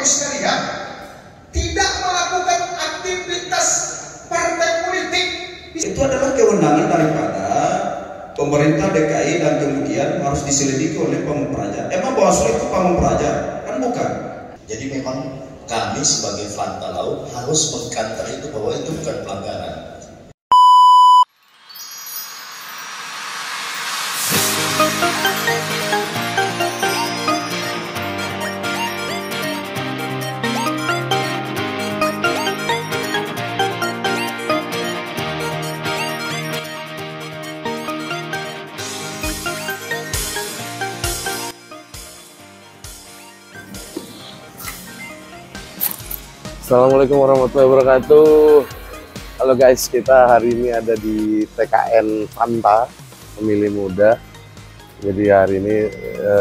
Ibu sekalian, tidak melakukan aktivitas partai politik. Itu adalah kewenangan daripada pemerintah DKI dan kemudian harus diselidiki oleh Pamung Praja. Emang Bawaslu itu Pamung Praja? Kan bukan. Jadi memang kami sebagai Fantalau harus mengkantar itu bahwa itu bukan pelanggaran. Assalamualaikum warahmatullahi wabarakatuh. Halo guys, kita hari ini ada di TKN Fanta Pemilih Muda. Jadi hari ini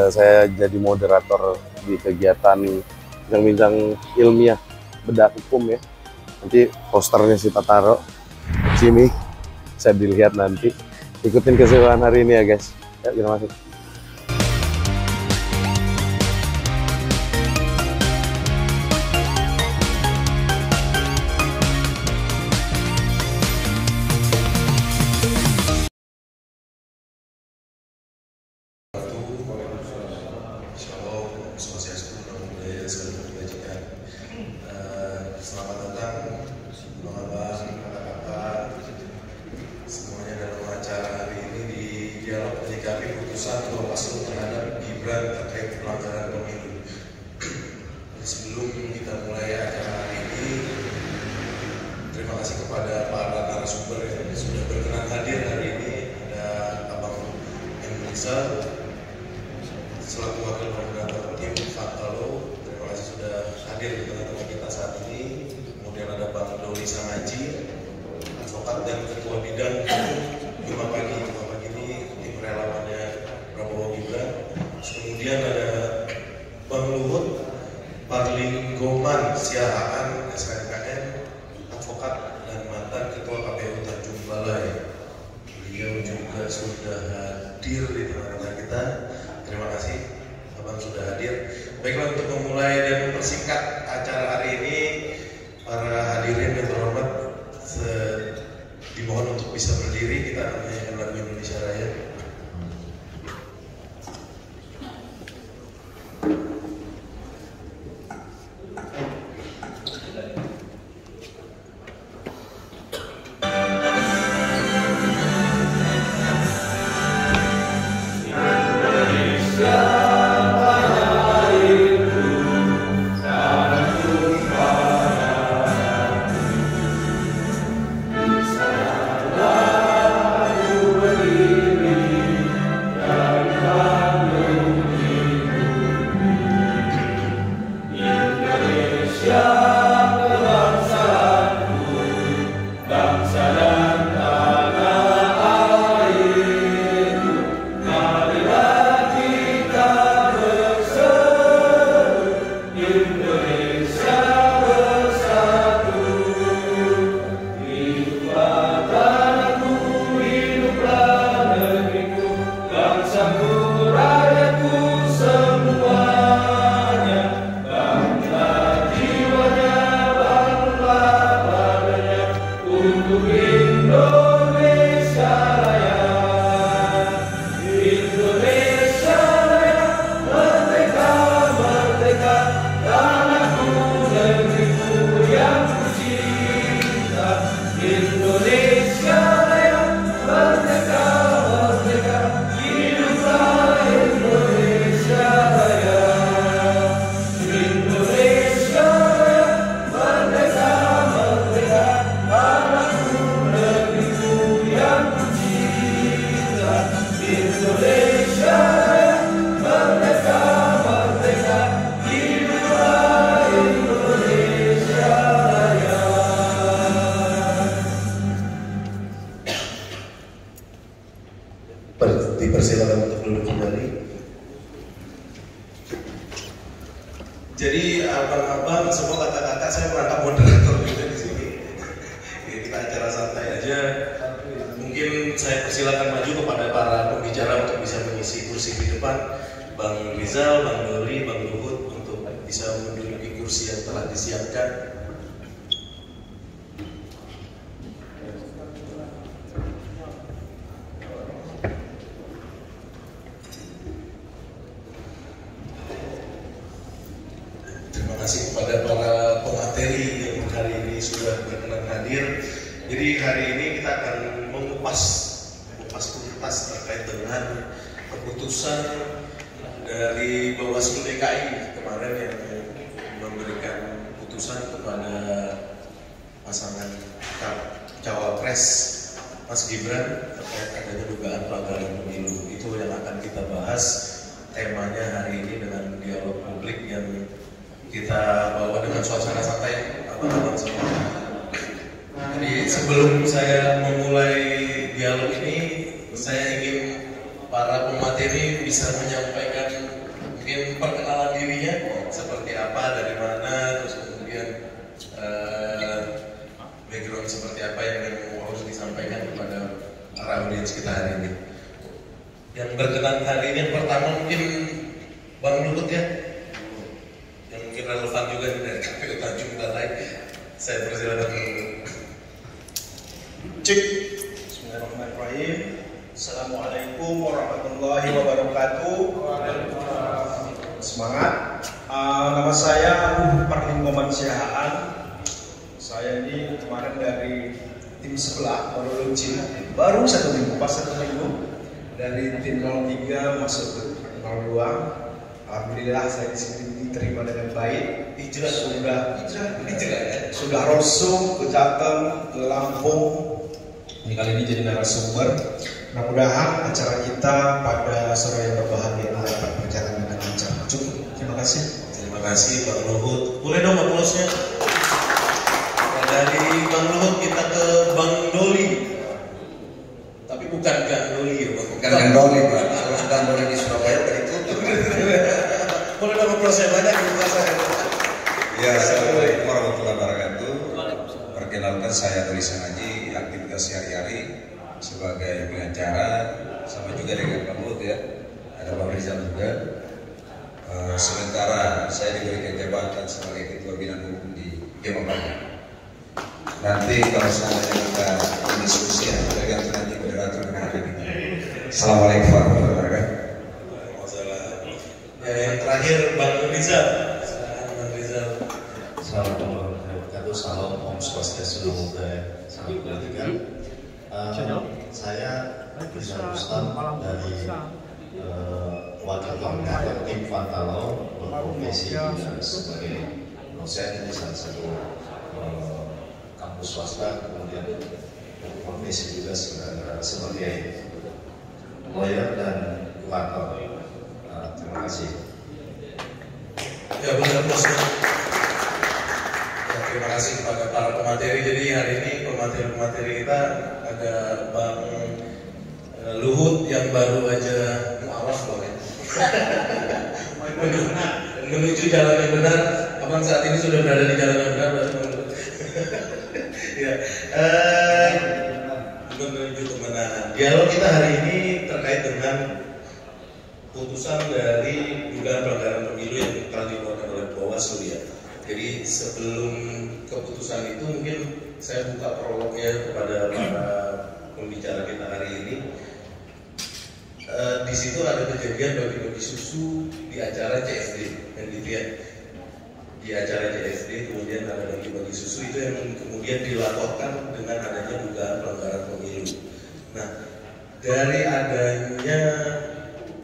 saya jadi moderator di kegiatan bincang-bincang ilmiah bedah hukum ya. Nanti posternya kita taruh di sini, bisa dilihat nanti. Ikutin keseruan hari ini ya guys. Ya, kita masuk. Selamat datang abang-abang, kakak-kakak, semuanya dalam acara hari ini di dialog menyikapi putusan Bawaslu terhadap Gibran terkait pelanggaran pemilu. Sebelum kita mulai acara hari ini, terima kasih kepada para narasumber yang sudah berkenan hadir hari ini. Ada Abang M. Rizal selaku wakil koordinator tim Fantalau, terima kasih sudah hadir di tengah-tengah kita saat ini. Kemudian ada Bang Doli Sangaji, advokat dan ketua bidang Jumat Pagi. Jumat Pagi ini tim relawannya Prabowo Gibran. Kemudian ada Bang Luhut Parlinggoman Siahaan SKKN, advokat dan mantan ketua KPU Tanjung Balai. Beliau juga sudah hadir di tengah-tengah kita. Terima kasih Abang sudah hadir. Baiklah, untuk memulai dan mempersingkat acara hari ini, para hadirin yang terhormat, dimohon untuk bisa berdiri. Kita akan menyanyikan lagu Indonesia Raya. Dipersilakan untuk duduk kembali. Jadi abang-abang, semua kakak-kakak, saya merangkap moderator juga di sini. Kita acara santai aja. Mungkin saya persilakan maju kepada para pembicara untuk bisa mengisi kursi di depan. Bang Rizal, Bang Doli, Bang Luhut untuk bisa menduduki kursi yang telah disiapkan. Terima kasih kepada para pemateri yang hari ini sudah berkenan hadir. Jadi hari ini kita akan mengupas tuntas terkait dengan keputusan dari Bawaslu DKI kemarin yang memberikan putusan kepada pasangan cawapres Mas Gibran terkait adanya dugaan pelanggaran pemilu. Itu yang akan kita bahas temanya hari ini dengan dialog publik yang kita bawa dengan suasana santai abang-abang semua. Jadi sebelum saya memulai dialog ini, saya ingin para pemateri bisa menyampaikan mungkin perkenalan dirinya seperti apa, dari mana, terus kemudian background seperti apa yang harus disampaikan kepada para audiens kita hari ini. Yang berkenan hari ini yang pertama mungkin Bang Luhut ya, yang mungkin relevan juga dari KPU Tanjung Balai. Saya persilakan dulu. Cek. Bismillahirrahmanirrahim. Assalamualaikum warahmatullahi wabarakatuh. Semangat. Nama saya Parlim Muhammad Siahaan. Saya ini kemarin dari tim sebelah baru launching, baru 1 minggu, pas 1 minggu dari tim 03 masuk ke 02. Alhamdulillah saya di sini diterima dengan baik. Sudah Rosung ke Jateng, ke Lampung. Ini kali ini jadi narasumber. Mudah-mudahan acara kita pada sore yang berbahagia dapat berjalan dengan lancar. Cukup. Terima kasih. Terima kasih Bang Luhut. Boleh dong aplausnya. Nah, dari Bang Luhut kita ke Bang Doli. Tapi bukan Gang Doli ya Bang. Bukan Gang Doli, Pak. Kalau Gang Doli di Surabaya udah ditutup. Boleh dong aplausnya banyak kita saya. Ya, Assalamualaikum warahmatullahi wabarakatuh. Perkenalkan saya Doli Sangaji, aktivitas sehari-hari sebagai pengacara, sama juga dengan Pak Luhut ya, ada Pak Rizal juga. Sementara saya diberikan jabatan sebagai Ketua Bidang Hukum di Demokrat. Nanti kalau seandainya kita diskusi ya, tergantung nanti moderator dan hari ini. Assalamualaikum warahmatullahi wabarakatuh. Yang terakhir Bang Rizal. Bang Rizal. Assalamualaikum warahmatullahi wabarakatuh. Salam Om Swastiastu, Namo Buddhaya. Salam kebajikan. Saya Rizal Rustam dari wakil koordinator tim Fantalau, berprofesi sebagai dosen di salah satu kampus swasta, kemudian berprofesi juga sebagai lawyer dan kurator. Terima kasih. Ya, benar bos. Terima kasih kepada para pemateri. Jadi hari ini pemateri kita ada Bang Luhut yang baru aja mualaf loh ya. Menuju jalan yang benar. Abang saat ini sudah berada di jalan yang benar. Ya, menuju kemenangan. Dialog kita hari ini terkait dengan putusan dari dugaan pelanggaran pemilu yang telah dikeluarkan oleh Bawaslu ya. Jadi sebelum keputusan itu mungkin saya buka prolognya kepada para pembicara kita hari ini. Di situ ada kejadian bagi-bagi susu di acara CFD yang dilihat di acara CFD, kemudian ada bagi-bagi susu itu yang kemudian dilaporkan dengan adanya dugaan pelanggaran pemilu. Nah, dari adanya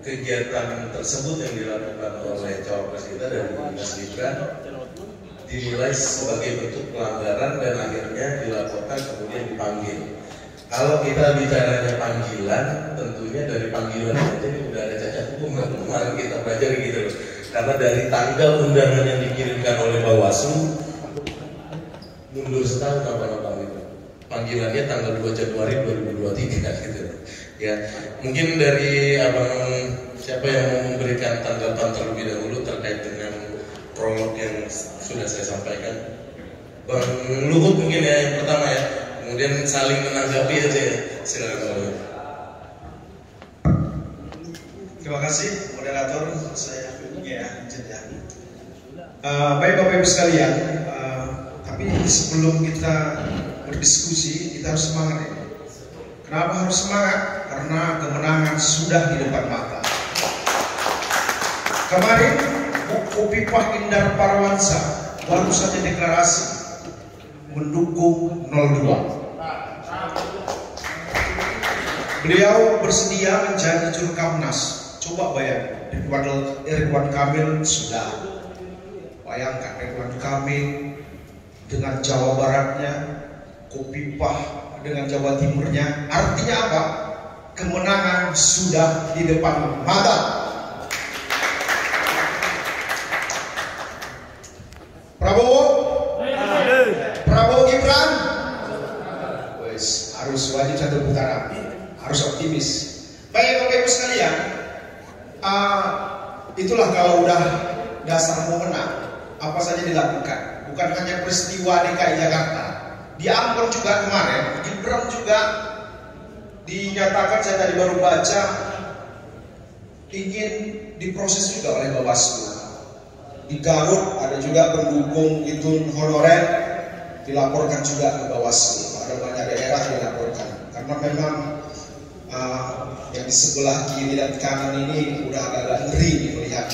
kegiatan tersebut yang dilakukan oleh cawapres kita dari Mas Gibran dinilai sebagai bentuk pelanggaran dan akhirnya dilaporkan kemudian dipanggil. Kalau kita bicaranya panggilan, tentunya dari panggilan saja ini udah ada cacat hukum kan kemarin kita belajar gitu. Karena dari tanggal undangan yang dikirimkan oleh Bawaslu mundur setahun apa itu. Panggilannya tanggal 2 Januari 2023 gitu. Ya, mungkin dari abang siapa yang mau memberikan tanggapan terlebih dahulu terkait dengan prolog yang sudah saya sampaikan. Bang Luhut mungkin ya yang pertama ya. Kemudian saling menanggapi aja ya. Silakan. Terima kasih moderator. Saya punya jeda. Baik Bapak Ibu sekalian, tapi sebelum kita berdiskusi, kita harus semangat ya. Kenapa harus semangat? Karena kemenangan sudah di depan mata. Kemarin Kofifa Indar Parawansa baru saja deklarasi mendukung 02. Beliau bersedia menjadi juru Kamnas. Coba bayangkan, Ridwan Kamil sudah. Bayangkan Ridwan Kamil dengan Jawa Baratnya, Kofifa dengan Jawa Timurnya. Artinya apa? Kemenangan sudah di depan mata. Prabowo Gibran, harus wajib satu putaran, harus optimis. Baik Bapak Ibu sekalian, itulah kalau udah dasar mau menang, apa saja dilakukan. Bukan hanya peristiwa DKI Jakarta, di Ambon juga kemarin, Gibran juga dinyatakan, saya tadi baru baca, ingin diproses juga oleh Bawaslu. Di Garut ada juga pendukung itu honorer, dilaporkan juga ke Bawaslu. Ada banyak daerah yang dilaporkan karena memang yang di sebelah kiri dan kanan ini udah agak ngeri melihat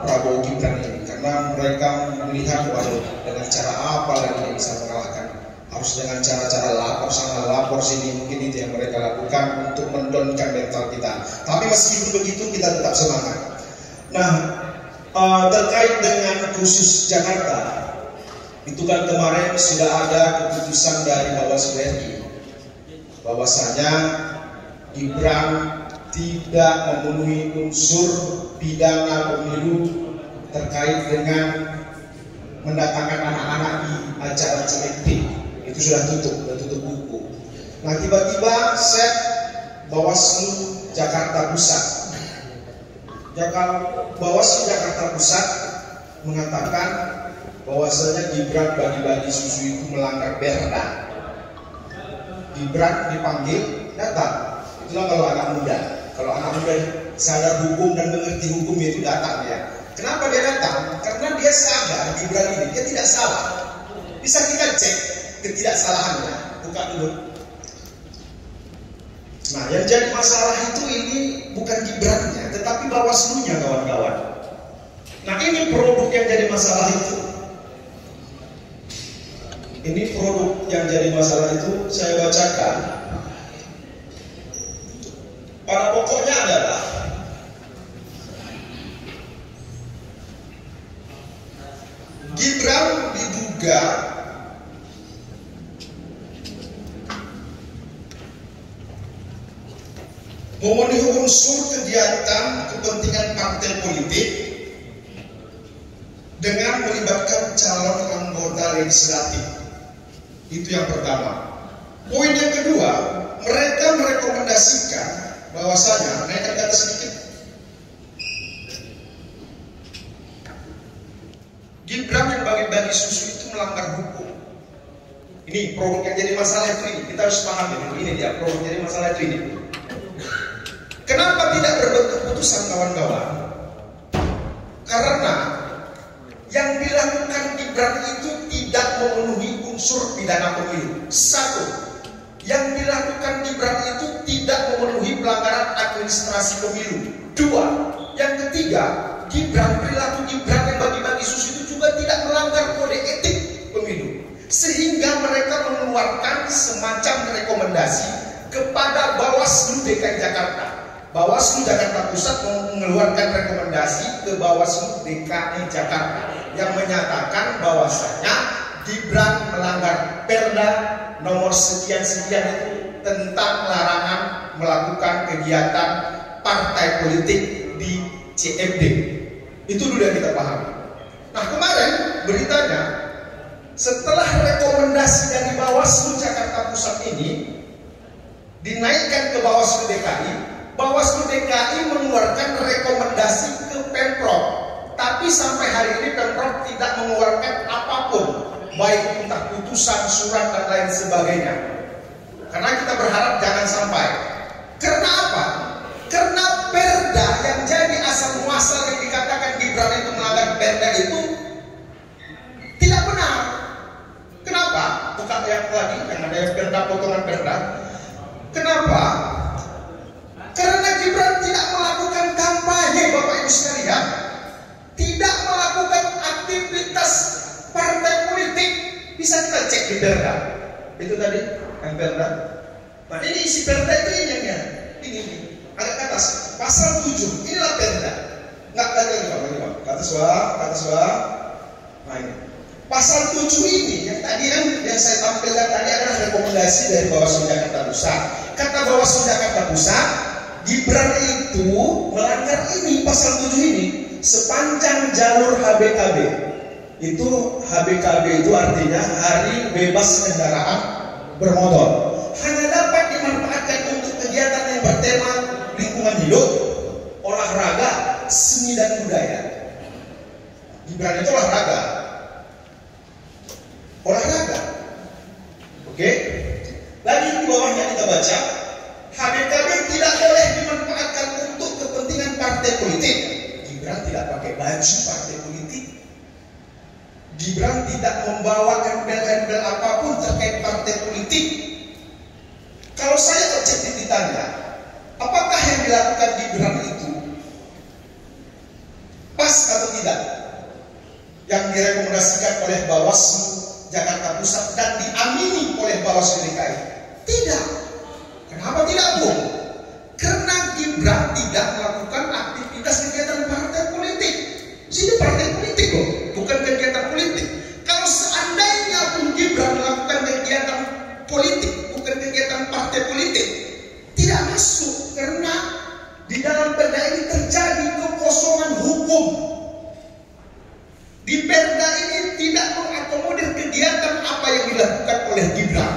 Prabowo Gibran ini, karena mereka melihat waduh, dengan cara apa lagi yang bisa mengalahkan. Harus dengan cara-cara lapor sana lapor sini, mungkin itu yang mereka lakukan untuk mendonkan mental kita. Tapi meskipun begitu kita tetap semangat. Nah, terkait dengan khusus Jakarta, itu kan kemarin sudah ada keputusan dari Bawaslu RI bahwasanya Gibran tidak memenuhi unsur pidana pemilu terkait dengan mendatangkan anak-anak di acara CFD. Itu sudah tutup buku. Nah, tiba-tiba set Bawaslu Jakarta Pusat. Bawaslu Jakarta Pusat mengatakan bahwasanya Gibran bagi-bagi susu itu melanggar perda. Gibran dipanggil, datang. Itulah kalau anak muda. Kalau anak muda sadar hukum dan mengerti hukum itu datang ya. Kenapa dia datang? Karena dia sadar Gibran ini dia tidak salah. Bisa kita cek ketidaksalahannya. Buka dulu. Nah, yang jadi masalah itu ini bukan Gibrannya, tetapi Bawaslunya, kawan-kawan. Nah, ini produk yang jadi masalah itu. Ini produk yang jadi masalah itu saya bacakan. Pada pokoknya adalah Gibran diduga memenuhi unsur kegiatan kepentingan partai politik dengan melibatkan calon anggota legislatif. Itu yang pertama. Poin yang kedua, mereka merekomendasikan bahwasanya, naikkan kata sedikit, Gibran yang bagi-bagi susu itu melanggar hukum. Ini produk yang jadi masalah itu ini. Kita harus paham ini dia produk yang jadi masalah itu ini. Kenapa tidak berbentuk putusan, kawan-kawan? Karena yang dilakukan Gibran itu tidak memenuhi unsur pidana pemilu. Satu, yang dilakukan Gibran itu tidak memenuhi pelanggaran administrasi pemilu. Dua, yang ketiga, perilaku Gibran yang bagi-bagi susu itu juga tidak melanggar kode etik pemilu. Sehingga mereka mengeluarkan semacam rekomendasi kepada Bawaslu DKI Jakarta. Bawaslu Jakarta Pusat mengeluarkan rekomendasi ke Bawaslu DKI Jakarta yang menyatakan bahwasanya Gibran melanggar Perda nomor sekian-sekian itu tentang larangan melakukan kegiatan partai politik di CFD. Itu dulu yang kita pahami. Nah, kemarin beritanya setelah rekomendasi dari Bawaslu Jakarta Pusat ini dinaikkan ke Bawaslu DKI, Bawaslu DKI mengeluarkan rekomendasi ke Pemprov. Tapi sampai hari ini Pemprov tidak mengeluarkan apapun, baik entah putusan, surat, dan lain sebagainya. Karena kita berharap jangan sampai. Karena apa? Karena perda yang jadi asal muasal yang dikatakan Gibran itu melanggar perda itu potongan perda. Kenapa? Karena Gibran tidak melakukan kampanye, Bapak Ibu sekalian, tidak melakukan aktivitas partai politik. Bisa kita cek di perda. Itu tadi yang perda. Nah ini isi perda itu ini agak ke atas. Pasal 7, inilah perda. Nggak lagi Pak. Ke atas Pak. Nah ini. Pasal 7 ini yang tadi yang saya tampilkan tadi adalah rekomendasi dari Bawaslu Jakarta Pusat. Kata Bawaslu Jakarta Pusat, Gibran itu melanggar ini pasal 7 ini sepanjang jalur HBKB. Itu HBKB itu artinya hari bebas kendaraan bermotor. Hanya dapat dimanfaatkan untuk kegiatan yang bertema lingkungan hidup, olahraga, seni dan budaya. Gibran itu olahraga. Oke. Lagi di bawahnya kita baca, HBKB tidak boleh dimanfaatkan untuk kepentingan partai politik. Gibran tidak pakai baju partai politik. Gibran tidak membawa embel-embel apapun terkait partai politik. Kalau saya objektif ditanya, apakah yang dilakukan Gibran itu pas atau tidak? Yang direkomendasikan oleh Bawaslu Jakarta Pusat dan diamini oleh Bawaslu DKI? Tidak. Kenapa tidak, Bung? Karena Gibran tidak melakukan aktivitas kegiatan partai politik. Ini partai politik loh, bukan kegiatan politik. Kalau seandainya pun Gibran melakukan kegiatan politik, bukan kegiatan partai politik, tidak masuk. Karena di dalam perda ini terjadi kekosongan hukum. Di perda ini tidak mengakomodir kegiatan apa yang dilakukan oleh Gibran.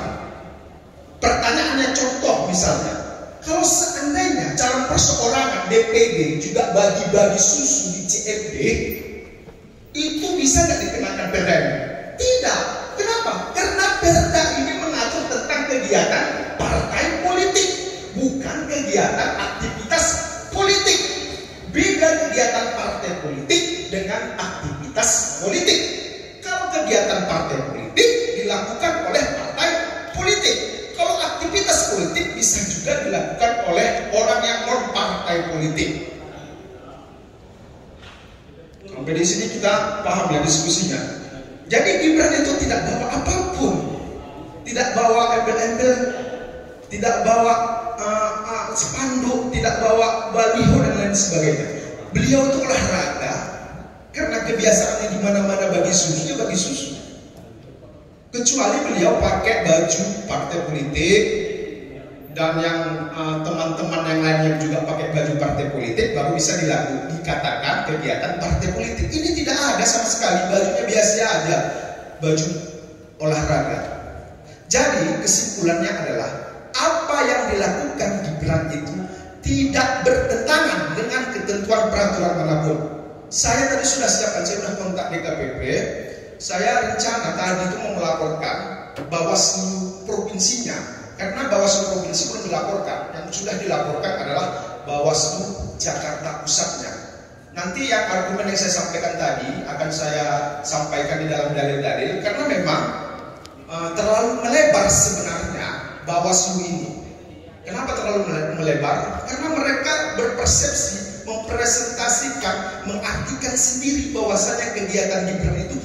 Pertanyaannya contoh misalnya, kalau seandainya calon perseorangan DPD juga bagi-bagi susu di CFD, itu bisa nggak dikenakan perda ini? Tidak. Kenapa? Karena perda ini mengatur tentang kegiatan partai politik, bukan kegiatan aktivitas politik. Beda kegiatan partai politik dengan aktivitas politik. Kalau kegiatan partai politik dilakukan oleh partai politik, kalau aktivitas politik bisa juga dilakukan oleh orang yang non partai politik. Sampai di sini kita paham ya diskusinya. Jadi Gibran itu tidak bawa apapun, tidak bawa embel-embel, tidak bawa spanduk, tidak bawa baliho dan lain sebagainya. Beliau itu olahraga karena kebiasaannya di mana-mana bagi susu, dia bagi susu. Kecuali beliau pakai baju partai politik dan yang teman-teman yang lainnya juga pakai baju partai politik, baru bisa dikatakan kegiatan partai politik. Ini tidak ada sama sekali, bajunya biasa aja, baju olahraga. Jadi kesimpulannya adalah apa yang dilakukan Gibran itu tidak bertentangan dengan ketentuan peraturan manapun. Saya tadi sudah siapkan, saya sudah kontak DKPP. Saya rencana tadi itu mau melaporkan Bawaslu provinsinya, karena Bawaslu provinsi belum dilaporkan. Yang sudah dilaporkan adalah Bawaslu Jakarta Pusatnya. Nanti yang argumen yang saya sampaikan tadi akan saya sampaikan di dalam dalil-dalil, karena memang terlalu melebar sebenarnya Bawaslu ini. Kenapa terlalu melebar? Karena mereka berpersepsi, mempresentasikan, mengartikan sendiri bahwasanya kegiatan Gibran itu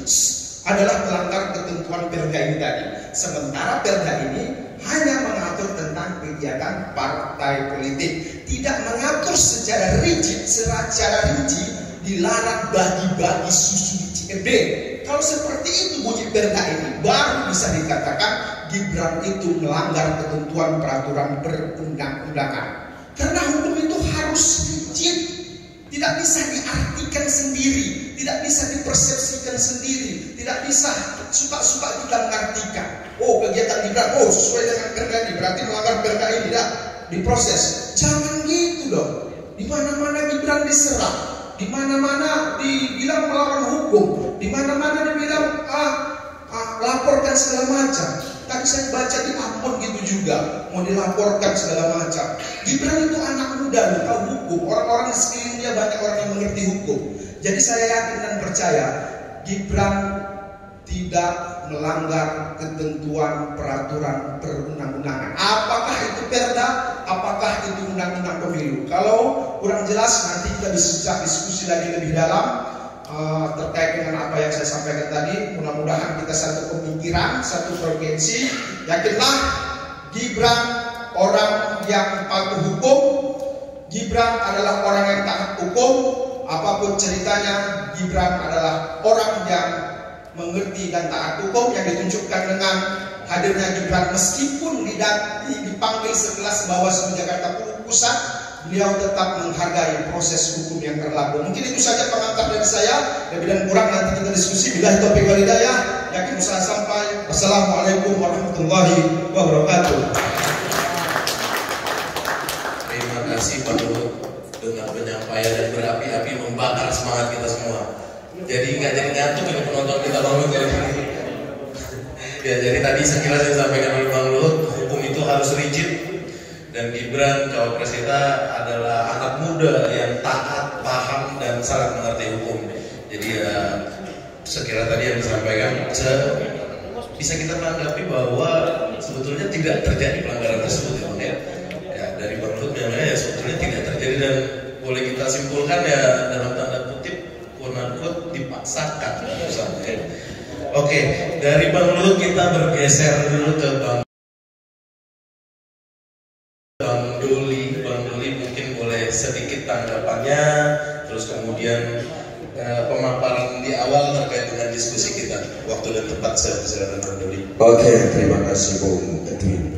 adalah melanggar ketentuan perda ini tadi. Sementara perda ini hanya mengatur tentang kegiatan partai politik, tidak mengatur secara rinci dilarang bagi-bagi susu di CFD. Kalau seperti itu bunyi perda ini, baru bisa dikatakan Gibran itu melanggar ketentuan peraturan perundang-undangan. Karena hukum itu harus rigid, tidak bisa diartikan sendiri, tidak bisa dipersepsikan sendiri, tidak bisa suka-suka kita mengartikan. Oh, kegiatan Gibran, oh sesuai dengan perda ini, berarti melanggar perda ini, tidak diproses. Jangan gitu dong. Di mana-mana Gibran diserang, di mana-mana dibilang melawan hukum, di mana-mana dibilang laporkan segala macam. Tadi saya baca di Ambon gitu juga, mau dilaporkan segala macam. Gibran itu anak muda, tahu hukum. Orang-orang di sekelilingnya banyak orang yang mengerti hukum. Jadi saya yakin dan percaya Gibran tidak melanggar ketentuan peraturan perundang-undangan. Apakah itu perda? Apakah itu undang-undang pemilu? Kalau kurang jelas nanti kita bisa diskusi lagi lebih dalam terkait dengan apa yang saya sampaikan tadi. Mudah-mudahan kita satu pemikiran, satu frekuensi. Yakinlah Gibran orang yang patuh hukum, Gibran adalah orang yang taat hukum. Apapun ceritanya, Gibran adalah orang yang mengerti dan taat hukum, yang ditunjukkan dengan hadirnya Gibran meskipun dipanggil sekelas Bawaslu Jakarta Pusat, beliau tetap menghargai proses hukum yang berlaku. Mungkin itu saja pengantar dari saya, lebih dan kurang nanti kita diskusi. Billahi taufiq wal hidayah. Yakin usaha sampai. Wassalamualaikum warahmatullahi wabarakatuh. Terima kasih Pak Luhut dengan penyampaian dan berapi-api membakar semangat kita semua. Jadi nggak jadi ngantuk ini penonton kita Bang Luhut kali ini. Ya, jadi tadi sekilas yang disampaikan oleh Bang Luhut, hukum itu harus rigid, dan Gibran cawapres kita adalah anak muda yang taat, paham, dan sangat mengerti hukum. Jadi ya, sekira tadi yang disampaikan bisa kita tanggapi bahwa sebetulnya tidak terjadi pelanggaran tersebut ya. Ya, dari Bang Luhut ya sebetulnya tidak terjadi, dan boleh kita simpulkan ya dalam tanda kutip quote-unquote dipaksakan misalnya. Oke, dari Bang Luhut kita bergeser dulu ke Bang Doli. Bang Doli mungkin boleh sedikit tanggapannya, terus kemudian pemaparan di awal terkait dengan diskusi kita. Waktu dan tempat saya persilakan Bang Doli. Oke, terima kasih Bung Edwin,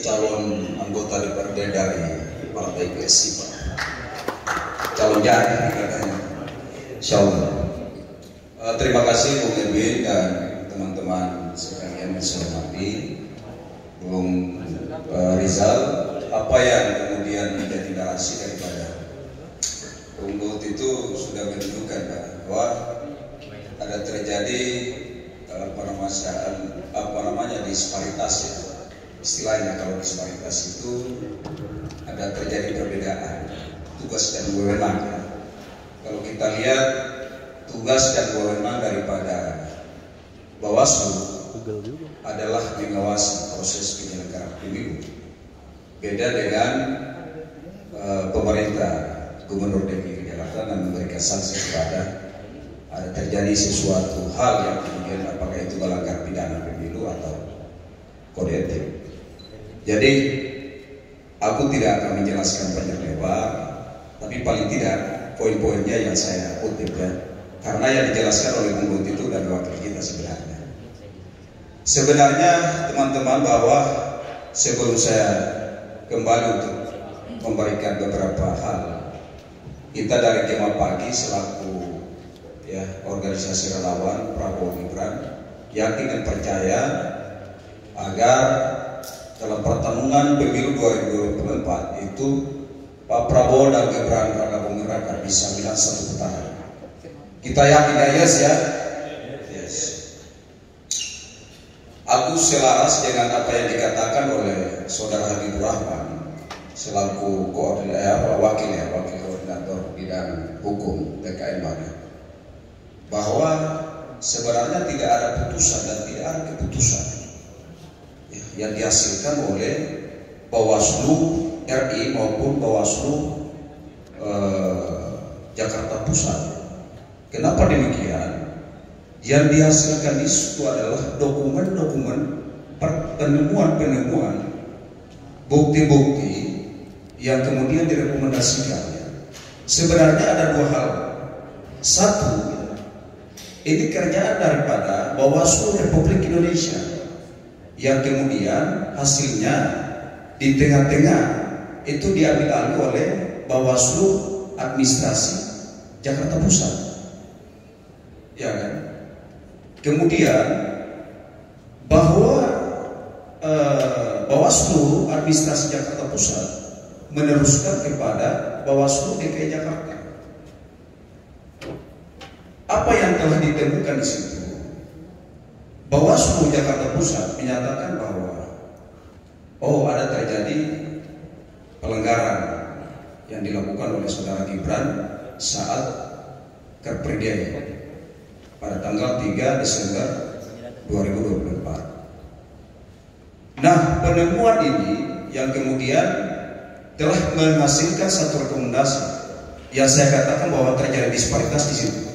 calon anggota DPRD dari Partai PSI, Pak. Calon jadi katanya. Insyaallah. Terima kasih Bung Edwin dan teman-teman sekalian yang saya hormati. Bung Rizal, apa yang kemudian menjadi narasi daripada Bung Luhut itu sudah menunjukkan bahwa ada terjadi disparitas ya. Istilahnya kalau disparitas itu ada terjadi perbedaan tugas dan wewenang. Kalau kita lihat tugas dan wewenang daripada Bawaslu adalah mengawasi proses penyelenggaraan pemilu. Beda dengan pemerintah Gubernur DKI Jakarta dan memberikan sanksi kepada ada terjadi sesuatu hal yang kemudian apakah itu melanggar pidana pemilu atau kode etik. Jadi aku tidak akan menjelaskan banyak lebar, tapi paling tidak poin-poinnya yang saya kutip ya, karena yang dijelaskan oleh Bung Luhut itu dan wakil kita sebenarnya. Sebenarnya teman-teman, bahwa sebelum saya kembali untuk memberikan beberapa hal, kita dari Kema Pagi selaku ya organisasi relawan Prabowo Gibran yakin dan percaya agar dalam pertarungan pemilu 2024 itu Pak Prabowo dan Gibran Raka Buming Raka bisa bilang satu putaran. Kita yakin ya, yes ya. Yes. Aku selaras dengan apa yang dikatakan oleh Saudara Habibur Rahman selaku wakil koordinator bidang hukum DKI Banyak, bahwa sebenarnya tidak ada putusan dan tidak ada keputusan yang dihasilkan oleh Bawaslu RI maupun Bawaslu Jakarta Pusat. Kenapa demikian? Yang dihasilkan itu adalah dokumen-dokumen penemuan-penemuan, bukti-bukti yang kemudian direkomendasikan. Sebenarnya ada dua hal. Satu, ini kerjaan daripada Bawaslu Republik Indonesia yang kemudian hasilnya di tengah-tengah itu diambil alih oleh Bawaslu Administrasi Jakarta Pusat, ya kan? Kemudian bahwa Bawaslu Administrasi Jakarta Pusat meneruskan kepada Bawaslu DKI Jakarta. Apa yang telah ditemukan di situ? Bawaslu Jakarta Pusat menyatakan bahwa ada terjadi pelanggaran yang dilakukan oleh Saudara Gibran saat Car Free Day pada tanggal 3 Desember 2024. Nah, penemuan ini yang kemudian telah menghasilkan satu rekomendasi yang saya katakan bahwa terjadi disparitas di situ.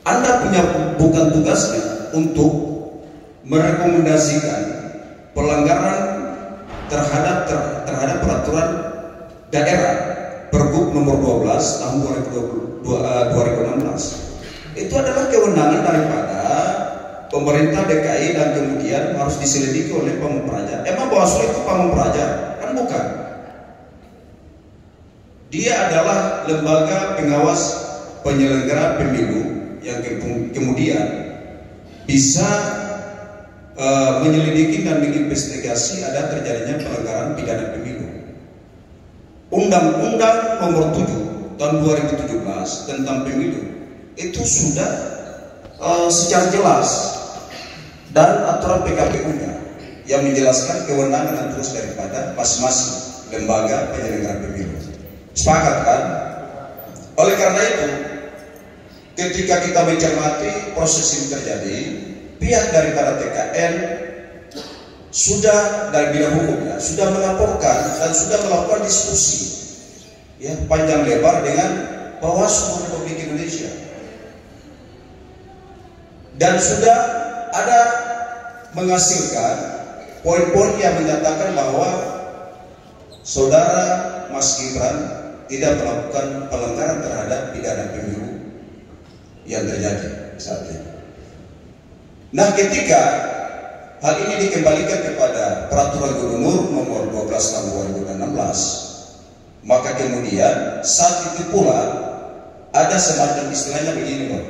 Anda punya bukan tugasnya untuk merekomendasikan pelanggaran terhadap peraturan daerah Pergub nomor 12 tahun 2016. Itu adalah kewenangan daripada pemerintah DKI dan kemudian harus diselidiki oleh Pamung Praja. Emang Bawaslu itu Pamung Praja? Kan bukan. Dia adalah lembaga pengawas penyelenggara pemilu yang kemudian bisa menyelidiki dan menginvestigasi ada terjadinya pelanggaran pidana pemilu. Undang-Undang nomor 7 tahun 2017 tentang pemilu itu sudah secara jelas dan aturan PKPU-nya yang menjelaskan kewenangan dan tugas daripada masing-masing lembaga penyelenggara pemilu. Sepakat kan? Oleh karena itu, ketika kita mencermati proses ini terjadi, pihak daripada TKN sudah dari bidang hukumnya sudah melaporkan dan sudah melakukan diskusi ya panjang lebar dengan Bawaslu Republik Indonesia dan sudah ada menghasilkan poin-poin yang menyatakan bahwa saudara Mas Gibran tidak melakukan pelanggaran terhadap pidana pemilu yang terjadi saat ini. Nah, ketika hal ini dikembalikan kepada Peraturan Gubernur nomor 12 tahun 2016, maka kemudian saat itu pula ada semacam istilahnya begini loh.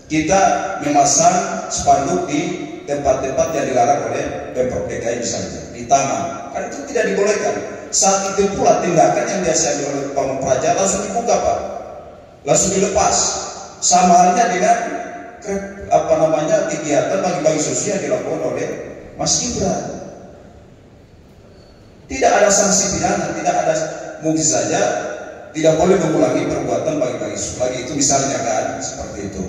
Kita memasang spanduk di tempat-tempat yang dilarang oleh Pemprov DKI misalnya, di taman. Kan itu tidak dibolehkan. Saat itu pula tindakan yang biasa oleh Pamung Praja langsung dibuka, Pak. Langsung dilepas. Sama halnya dengan kegiatan bagi-bagi sosial dilakukan oleh Mas Gibran. Tidak ada sanksi pidana, tidak ada, mungkin saja tidak boleh mengulangi perbuatan bagi-bagi lagi itu misalnya kan seperti itu.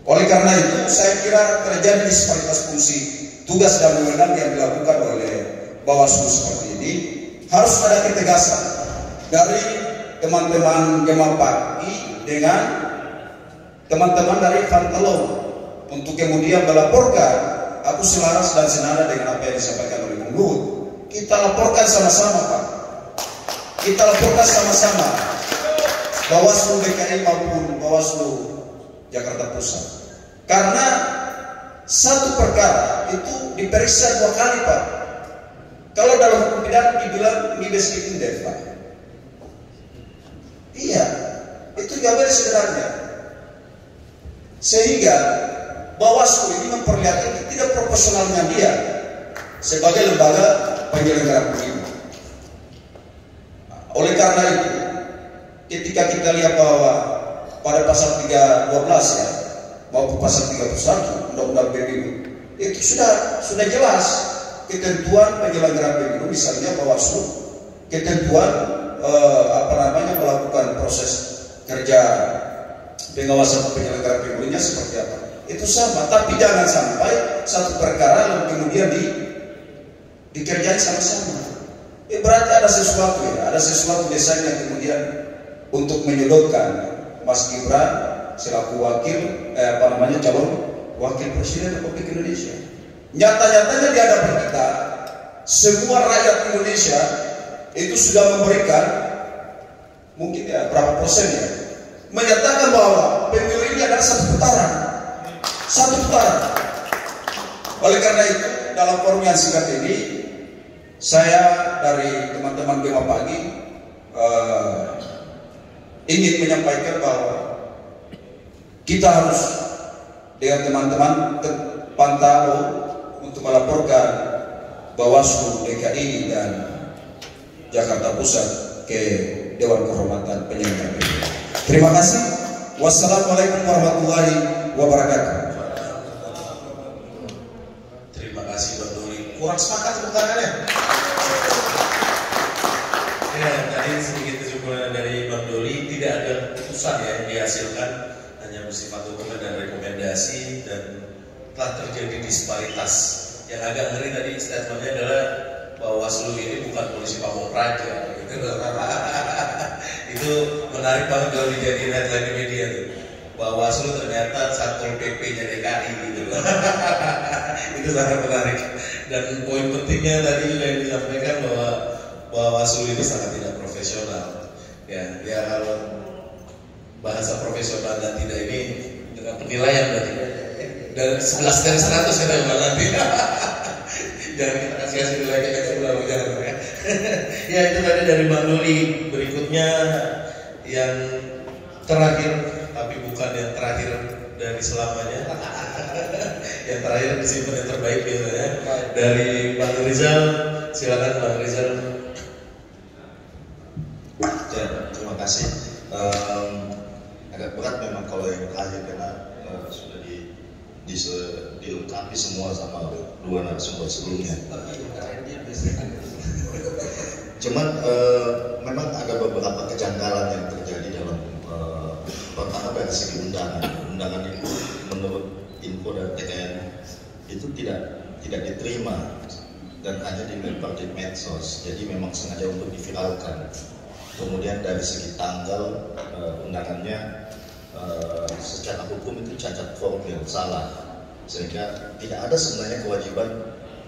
Oleh karena itu saya kira terjadi disparitas fungsi tugas dan wewenang yang dilakukan oleh Bawaslu seperti ini. Harus ada ketegasan dari teman-teman Gema Pagi dengan teman-teman dari Fantalo untuk kemudian melaporkan. Aku selaras dan senada dengan apa yang disampaikan oleh Bung Luhut. Kita laporkan sama-sama, Pak. Kita laporkan sama-sama Bawaslu DKI maupun Bawaslu Jakarta Pusat. Karena satu perkara itu diperiksa 2 kali, Pak. Kalau dalam hukum pidana dibilang nibes indef, Pak. Iya, itu gak beres sebenarnya. Sehingga Bawaslu ini memperlihatkan tidak proporsionalnya dia sebagai lembaga penyelenggara pemilu. Oleh karena itu, ketika kita lihat bahwa pada pasal 312 ya, maupun pasal 31 Undang-Undang Pemilu itu sudah jelas ketentuan penyelenggara pemilu, misalnya Bawaslu, ketentuan melakukan proses kerja pengawasan penyelenggara pemilunya seperti apa. Itu sama, tapi jangan sampai satu perkara lalu kemudian dikerjain sama-sama. Berarti ada sesuatu desain yang kemudian untuk menyodotkan Mas Gibran selaku calon wakil presiden Republik Indonesia. Nyata-nyatanya di hadapan kita, semua rakyat Indonesia itu sudah memberikan mungkin ya berapa persen ya, menyatakan bahwa pemilu ini adalah satu putaran. Oleh karena itu, dalam forum yang singkat ini, saya dari teman-teman Gema Pagi ingin menyampaikan bahwa kita harus dengan teman-teman pantau untuk melaporkan Bawaslu DKI dan Jakarta Pusat ke Dewan Kehormatan Penyelenggara Pemilu. Terima kasih. Wassalamualaikum warahmatullahi wabarakatuh. Terima kasih Bang Doli. Kurang sepakat pertanyaannya. Ya, tadi sedikit kesimpulan dari Bang Doli, tidak ada keputusan ya yang dihasilkan, hanya bersifat dokumen dan rekomendasi, dan telah terjadi disparitas. Yang agak ngeri tadi statementnya adalah Bawaslu ini bukan polisi pamong praja gitu. Itu menarik banget kalau dijadiin headline di media tuh. Bawaslu ternyata Satpol PP-nya DKI gitu. Itu sangat menarik. Dan poin pentingnya tadi juga yang disampaikan bahwa Bawaslu ini sangat tidak profesional. Ya kalau bahasa profesional dan tidak ini dengan penilaian berarti dari 11 dari 100 kita nanti. Jangan kita kasih nilai kayak sebelah jangan ya. Ya itu tadi dari Bang Doli. Berikutnya yang terakhir tapi bukan yang terakhir dari selamanya. Yang terakhir disimpan yang terbaik biasanya dari Bang Rizal. Silakan Bang Rizal. Ya, terima kasih. Agak berat memang kalau yang terakhir karena sudah dilengkapi semua sama dua narasumber sebelumnya. Cuman memang ada beberapa kejanggalan yang terjadi dalam pertama dari segi undangan itu menurut info dari TKN itu tidak diterima dan hanya dilempar di medsos. Jadi memang sengaja untuk diviralkan. Kemudian dari segi tanggal undangannya secara hukum itu cacat formil, salah, sehingga tidak ada sebenarnya kewajiban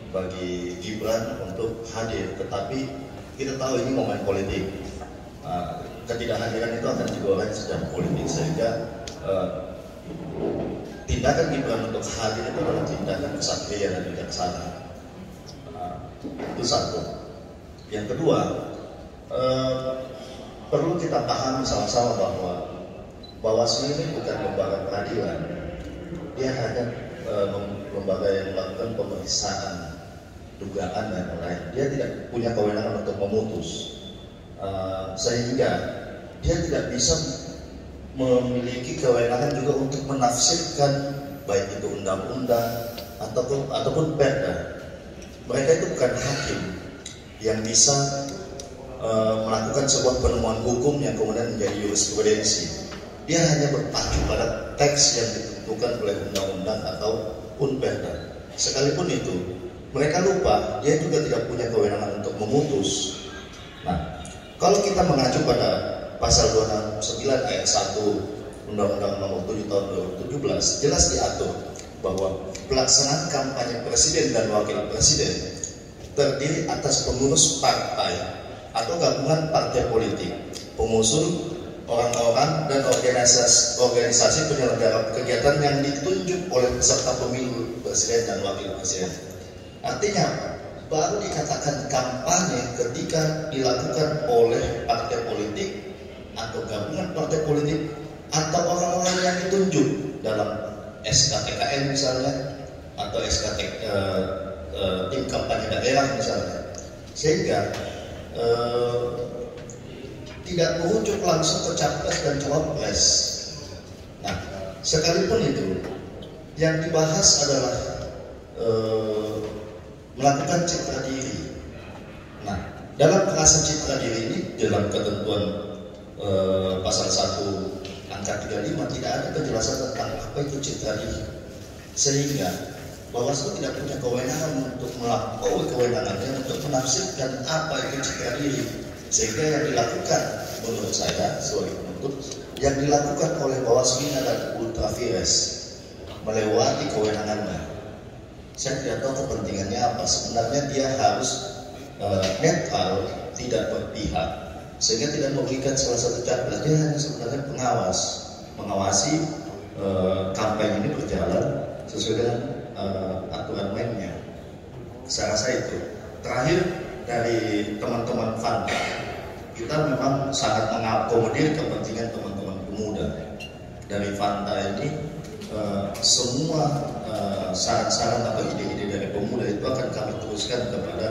bagi Gibran untuk hadir, tetapi kita tahu ini momen politik. Ketidakhadiran itu akan digoreng secara politik, sehingga tindakan Gibran untuk hadir itu adalah tindakan kesatria dan bijaksana. Itu satu. Yang kedua, perlu kita pahami sama-sama bahwa Bawaslu ini bukan lembaga peradilan. Dia hanya lembaga yang melakukan pemeriksaan dugaan dan lain-lain. Dia tidak punya kewenangan untuk memutus, sehingga dia tidak bisa memiliki kewenangan juga untuk menafsirkan baik itu undang-undang ataupun perda. Mereka itu bukan hakim yang bisa melakukan sebuah penemuan hukum yang kemudian menjadi jurisprudensi. Dia hanya berpacu pada teks yang ditentukan oleh undang-undang ataupun perda. Sekalipun itu, mereka lupa dia juga tidak punya kewenangan untuk memutus. Nah, kalau kita mengacu pada pasal 29 ayat 1 Undang-Undang Nomor 7 Tahun 2017, jelas diatur bahwa pelaksanaan kampanye presiden dan wakil presiden terdiri atas pengurus partai atau gabungan partai politik, pengusung, orang-orang dan organisasi penyelenggara kegiatan yang ditunjuk oleh peserta pemilu presiden dan wakil presiden. Artinya baru dikatakan kampanye ketika dilakukan oleh partai politik atau gabungan partai politik atau orang-orang yang ditunjuk dalam SKTKN misalnya atau tim kampanye daerah misalnya, sehingga tidak merujuk langsung ke capres dan cawapres. Nah, sekalipun itu yang dibahas adalah melakukan citra diri. Nah, dalam pelaksana citra diri ini dalam ketentuan pasal 1 angka 35 tidak ada penjelasan tentang apa itu citra diri, sehingga Bawaslu tidak punya kewenangan untuk melampaui kewenangannya untuk menafsirkan apa itu citra diri. Sehingga yang dilakukan menurut saya sebagai penuntut, yang dilakukan oleh Bawaslu ini adalah ultra vires, melewati kewenangannya. Saya tidak tahu kepentingannya apa. Sebenarnya dia harus netral, tidak berpihak, sehingga tidak merugikan salah satu capres. Dia hanya sebenarnya pengawas, mengawasi kampanye ini berjalan sesuai dengan aturan mainnya. Saya rasa itu. Terakhir dari teman-teman Fanta, kita memang sangat mengakomodir kepentingan teman-teman pemuda. Dari Fanta ini semua saran-saran atau ide-ide dari pemuda itu akan kami teruskan kepada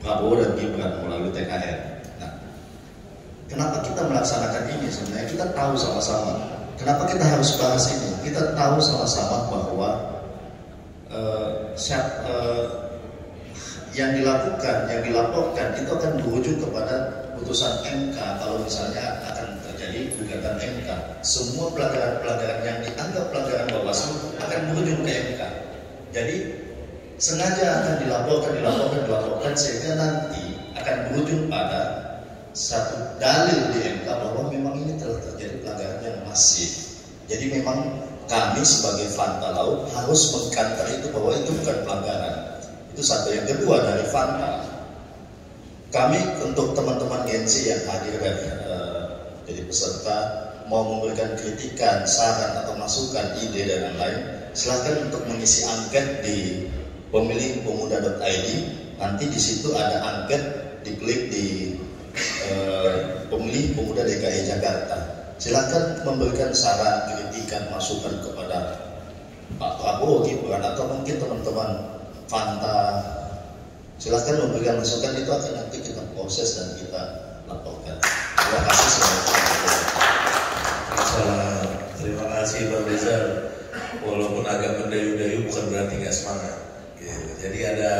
Prabowo dan Gibran melalui TKN. Nah, kenapa kita melaksanakan ini? Sebenarnya kita tahu sama-sama. Kenapa kita harus bahas ini? Kita tahu sama-sama bahwa yang dilakukan, yang dilaporkan itu akan berujung kepada putusan MK. Kalau misalnya akan terjadi gugatan MK, semua pelanggaran-pelanggaran yang dianggap pelanggaran Bawaslu akan berujung ke MK. Jadi sengaja akan dilaporkan sehingga nanti akan berujung pada satu dalil di MK bahwa memang ini telah terjadi pelanggaran yang masif. Jadi memang kami sebagai Fanta Laut harus mengkantar itu bahwa itu bukan pelanggaran. Itu satu. Yang kedua, dari Fanta, kami untuk teman-teman GNC yang hadir dan jadi peserta mau memberikan kritikan, saran atau masukan, ide dan lain-lain, silakan untuk mengisi angket di pemilihpemuda.id. Nanti di situ ada angket, diklik di Pemilih Pemuda DKI Jakarta. Silakan memberikan saran, kritikan, masukan kepada Pak Prabowo, Gibran, atau mungkin teman-teman Fanta. Silakan memberikan masukan, itu akan nanti kita proses dan kita laporkan. Terima kasih semuanya. Terima kasih Bang Rizal. Walaupun agak mendayu-dayu bukan berarti nggak semangat. Gitu. Jadi ada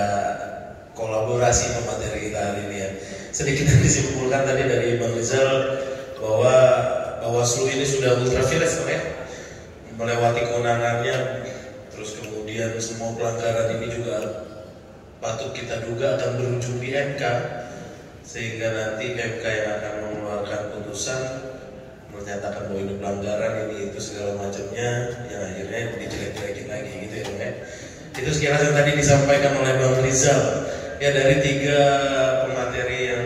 kolaborasi pemateri kita hari ini ya. Sedikit disimpulkan tadi dari Bang Rizal bahwa Bawaslu ini sudah ultra vires ya, melewati kewenangannya, terus kemudian semua pelanggaran ini juga patut kita duga akan berujung di MK, sehingga nanti MK yang akan mengeluarkan putusan menyatakan bahwa ini pelanggaran, ini itu segala macamnya, yang akhirnya dijelek-jelekin lagi gitu ya Bang ya. Itu sekilas yang tadi disampaikan oleh Bang Rizal ya, dari 3 pemateri yang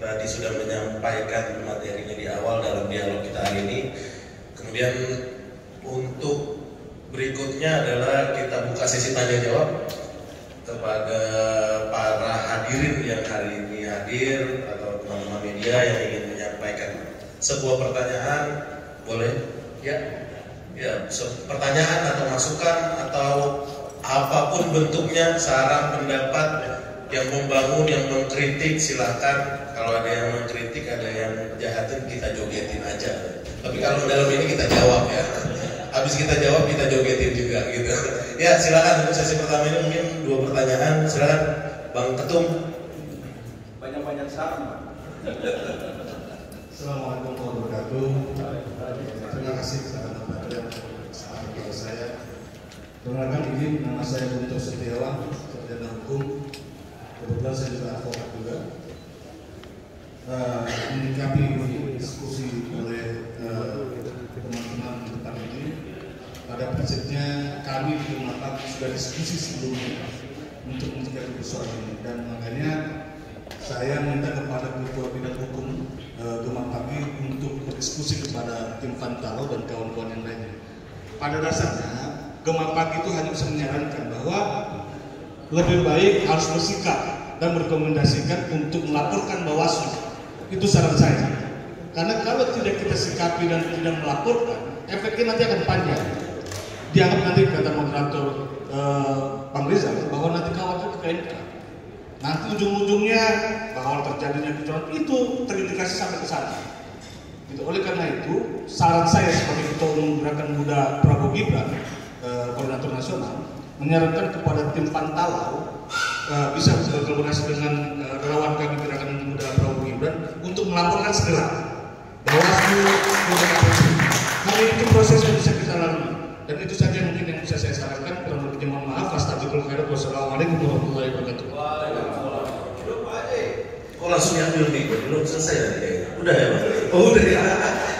tadi sudah menyampaikan materinya di awal dalam dialog kita hari ini. Kemudian untuk berikutnya adalah kita buka sesi tanya jawab kepada para hadirin yang hari ini hadir atau teman-teman media yang ingin menyampaikan sebuah pertanyaan, boleh ya, pertanyaan atau masukan atau apapun bentuknya, saran, pendapat yang membangun, yang mengkritik, silakan. Kalau ada yang mengkritik, ada yang jahatin, kita jogetin aja. Tapi kalau dalam ini kita jawab ya. Habis kita jawab, kita jogetin juga gitu. Ya silakan untuk sesi pertama ini mungkin 2 pertanyaan. Silakan Bang Ketum. Banyak-banyak saran Pak. Assalamualaikum warahmatullahi wabarakatuh. Terima kasih sahabat yang sangat kepada saya. Perkenalkan, ini nama saya Guntur Setiawan, sarjana hukum. Kebetulan saya juga advokat juga. Menyikapi diskusi oleh teman-teman tentang ini, pada prinsipnya kami di Kematan sudah diskusi sebelumnya untuk menyikapi persoalan ini, dan makanya saya minta kepada Ketua Bidang Hukum Gemapagi untuk berdiskusi kepada tim Fantalo dan kawan-kawan yang lainnya. Pada dasarnya Gemapagi itu hanya bisa menyarankan bahwa lebih baik harus bersikap dan merekomendasikan untuk melaporkan Bawaslu. Itu saran saya. Karena kalau tidak kita sikapi dan tidak melaporkan, efeknya nanti akan panjang. Dianggap nanti kata moderator Bang Rizal bahwa nanti khawatir ke MK. Nanti ujung-ujungnya bahwa terjadinya kecurangan itu terindikasi sampai ke sana. Gitu. Oleh karena itu, saran saya sebagai Ketua Umum Gerakan Muda Prabowo Gibran, Koordinator Nasional, menyarankan kepada tim Pantalau bisa berkolaborasi dengan relawan kami Gerakan Muda Prabowo Gibran untuk melaporkan segera Bawaslu kami itu proses yang bisa kita lalui, dan itu saja mungkin yang bisa saya sarankan. Kurang lebihnya mohon maaf. Astagfirullah khairat. Wassalamualaikum warahmatullahi wabarakatuh. Kok langsung ambil nih, belum selesai tadi? Udah ya Bang? Oh udah ya.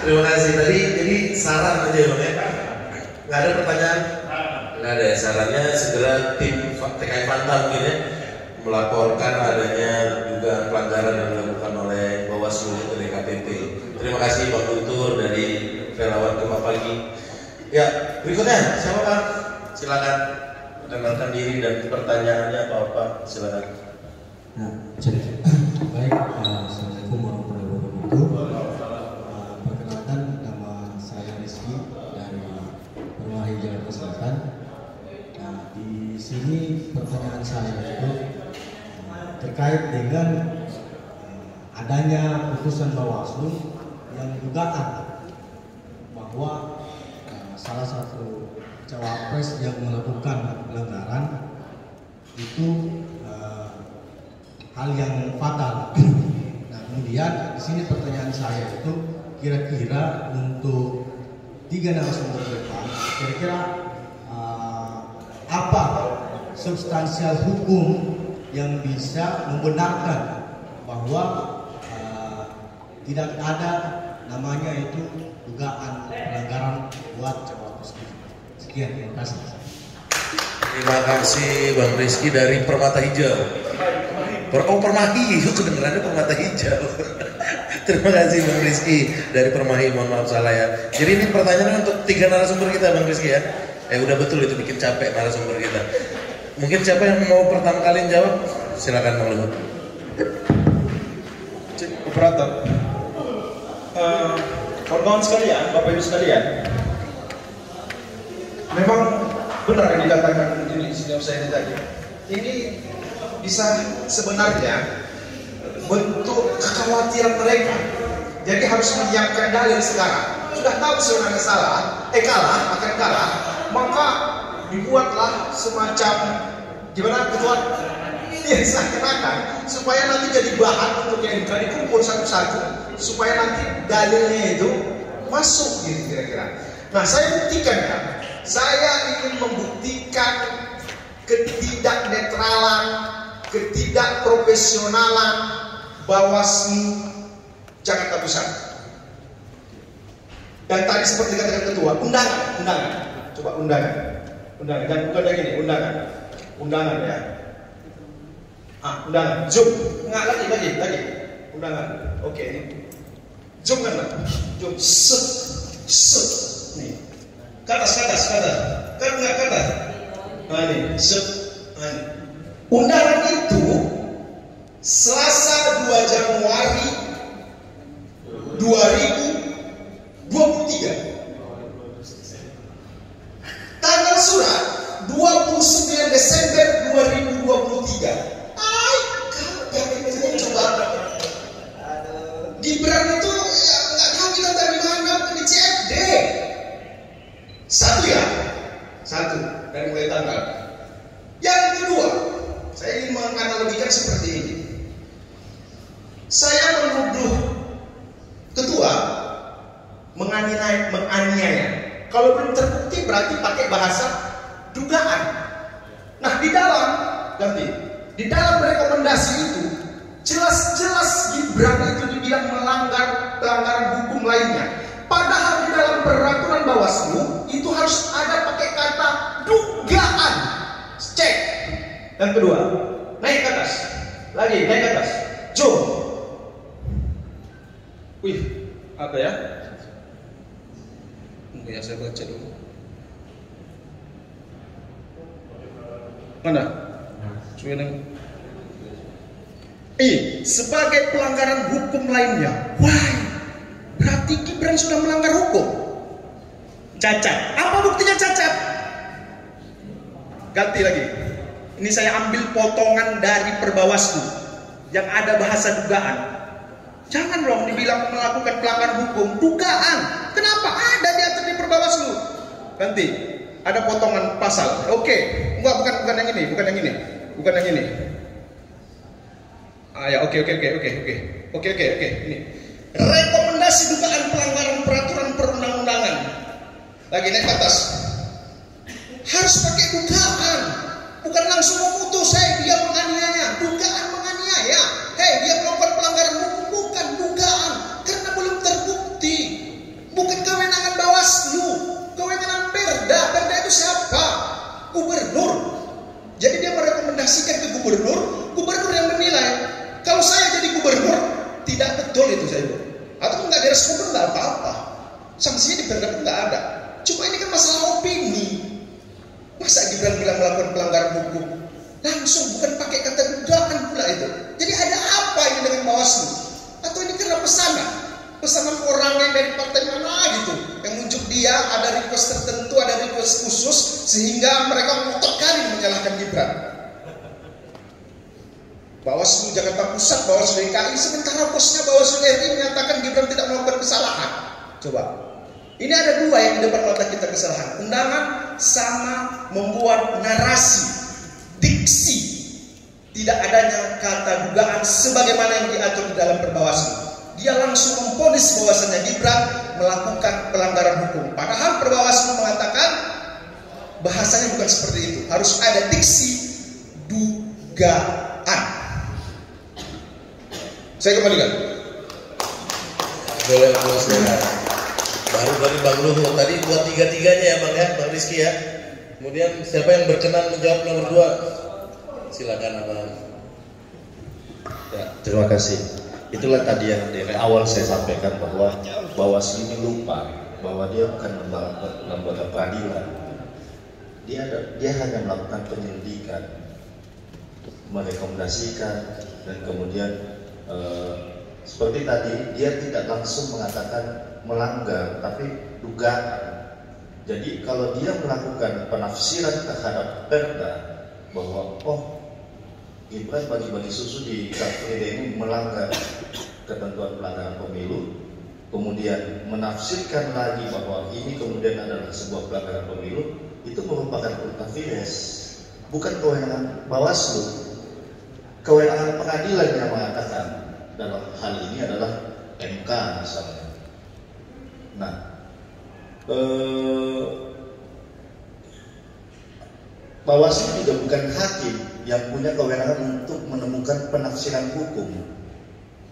Terima kasih. Tadi jadi saran aja ya Bang ya. Nggak ada pertanyaan? Nggak ada ya. Sarannya segera tim TKI Fanta mungkin ya melaporkan adanya dugaan pelanggaran yang dilakukan oleh Bawaslu dari KPP. Terima kasih Bang Guntur dari relawan Gemapagi. Ya berikutnya siapa Pak? Silakan perkenalkan diri dan pertanyaannya apa silakan. Nah, baik, Assalamualaikum warahmatullahi wabarakatuh. Perkenalkan, nama saya Rizky dari Perwahi Jakarta Selatan. Nah, di sini pertanyaan saya itu terkait dengan adanya putusan Bawaslu yang dugaan bahwa salah satu cawapres yang melakukan pelanggaran itu hal yang fatal. Nah, kemudian di sini pertanyaan saya itu kira-kira untuk 3 narasumber depan, kira-kira apa substansial hukum yang bisa membenarkan bahwa tidak ada namanya itu dugaan pelanggaran buat cawapres. Sekian, terima kasih. Terima kasih Bang Rizky dari Permata Hijau. Permahi, kedengerannya Permata Hijau. Terima kasih Bang Rizky dari Permahi, mohon maaf salah ya. Jadi ini pertanyaan untuk 3 narasumber kita Bang Rizky ya. Udah betul itu bikin capek narasumber kita. Mungkin siapa yang mau pertama kali jawab? Silakan Bang Luhut. Operator. Kawan-kawan sekalian, Bapak Ibu sekalian, memang benar yang dikatakan di sini saya tadi. Ini bisa sebenarnya bentuk kekhawatiran mereka. Jadi harus menyiapkan dalil sekarang. Sudah tahu sebenarnya kalah, akan kalah, maka dibuatlah semacam gimana ketua seakan-akan supaya nanti jadi bahan untuk yang dikumpul satu-satu supaya nanti dalilnya itu masuk gitu kira-kira. Nah, saya buktikan ya. Saya ingin membuktikan ketidaknetralan, ketidakprofesionalan Bawaslu Jakarta Pusat. Dan tadi seperti katakan ketua, undangan. Coba undangan. Dan bukan lagi nih, undangan ya. Undangan. Zoom. Enggak lagi. Undangan. Oke, ini. Zoom kan? Zoom. Set. Nih. Ke atas. Kan enggak ke atas. Nah, ini. Set. Nah, ini. Undangan itu Selasa 2 Januari 2023. Tanggal surat 29 Desember 2023. Coba Gibran itu ya nggak tahu kita dari mana di CFD. Satu dari mulai tanggal. Yang kedua, saya ingin menganalogikan seperti ini. Saya menuduh ketua menganiaya. Kalau belum terbukti berarti pakai bahasa dugaan. Nah, di dalam rekomendasi itu jelas-jelas Gibran itu dibilang melanggar pelanggaran hukum lainnya. Padahal di dalam peraturan Bawaslu itu harus ada pakai kata dugaan. Cek. Yang kedua, naik ke atas. Jom. Wih, apa ya? Ya, saya baca dulu. Mana? Sebagai pelanggaran hukum lainnya. Wah, berarti Gibran sudah melanggar hukum. Cacat. Apa buktinya cacat? Ganti lagi. Ini saya ambil potongan dari Perbawaslu yang ada bahasa dugaan. Jangan dong dibilang melakukan pelanggaran hukum, dugaan. Kenapa ada diatur di Perbawaslu? Ganti. Ada potongan pasal. Oke. Bukan yang ini. Oke. Ini. Rekomendasi dugaan pelanggaran peraturan perundang-undangan. Lagi naik ke atas. Harus pakai dugaan. Bukan langsung memutus, dia menganiaya. Dugaan menganiaya. Dia melakukan pelanggaran hukum, bukan dugaan. Karena belum terbukti. Bukan kewenangan Bawaslu, kewenangan Perda. Perda itu siapa? Gubernur. Jadi dia merekomendasikan ke gubernur yang menilai. Kalau saya jadi gubernur, tidak betul itu saya. Atau nggak direspon pun nggak apa-apa. Sanksinya di Perda pun nggak ada. Cuma ini kan masalah opini. Masa Gibran bilang melakukan pelanggaran hukum? Langsung, bukan pakai kata dugaan pula itu. Jadi ada apa ini dengan Bawaslu? Atau ini karena pesanan orang yang dari partai mana gitu, yang muncul dia ada request tertentu, ada request khusus, sehingga mereka ngotot kali menyalahkan Gibran. Bawaslu Jakarta Pusat, Bawaslu DKI, sementara bosnya Bawaslu RI menyatakan Gibran tidak melakukan kesalahan. Coba. Ini ada dua yang di depan mata kita kesalahan. Undangan sama membuat narasi, diksi. tidak adanya kata dugaan sebagaimana yang diatur di dalam Perbawaslu. Dia langsung memvonis bahwasannya Gibran melakukan pelanggaran hukum. Padahal Perbawaslu mengatakan bahasanya bukan seperti itu. Harus ada diksi dugaan. Saya kembalikan. Boleh baru dari Bang Luhut tadi buat tiga-tiganya ya Bang ya, Bang Rizky ya. Kemudian siapa yang berkenan menjawab nomor 2? Silakan Abang. Ya, terima kasih. Itulah tadi yang dari awal saya sampaikan bahwa Bawaslu ini lupa bahwa dia bukan lembaga peradilan. Dia hanya melakukan penyelidikan, merekomendasikan, dan kemudian seperti tadi dia tidak langsung mengatakan melanggar, tapi dugaan. Jadi kalau dia melakukan penafsiran terhadap perda bahwa Gibran bagi-bagi susu di Car Free Day ini melanggar ketentuan pelanggaran pemilu, kemudian menafsirkan lagi bahwa ini kemudian adalah sebuah pelanggaran pemilu, itu merupakan ultra vires, bukan kewenangan Bawaslu. Kewenangan pengadilan yang mengatakan dalam hal ini adalah MK misalnya. Nah, Bawaslu juga bukan hakim yang punya kewenangan untuk menemukan penafsiran hukum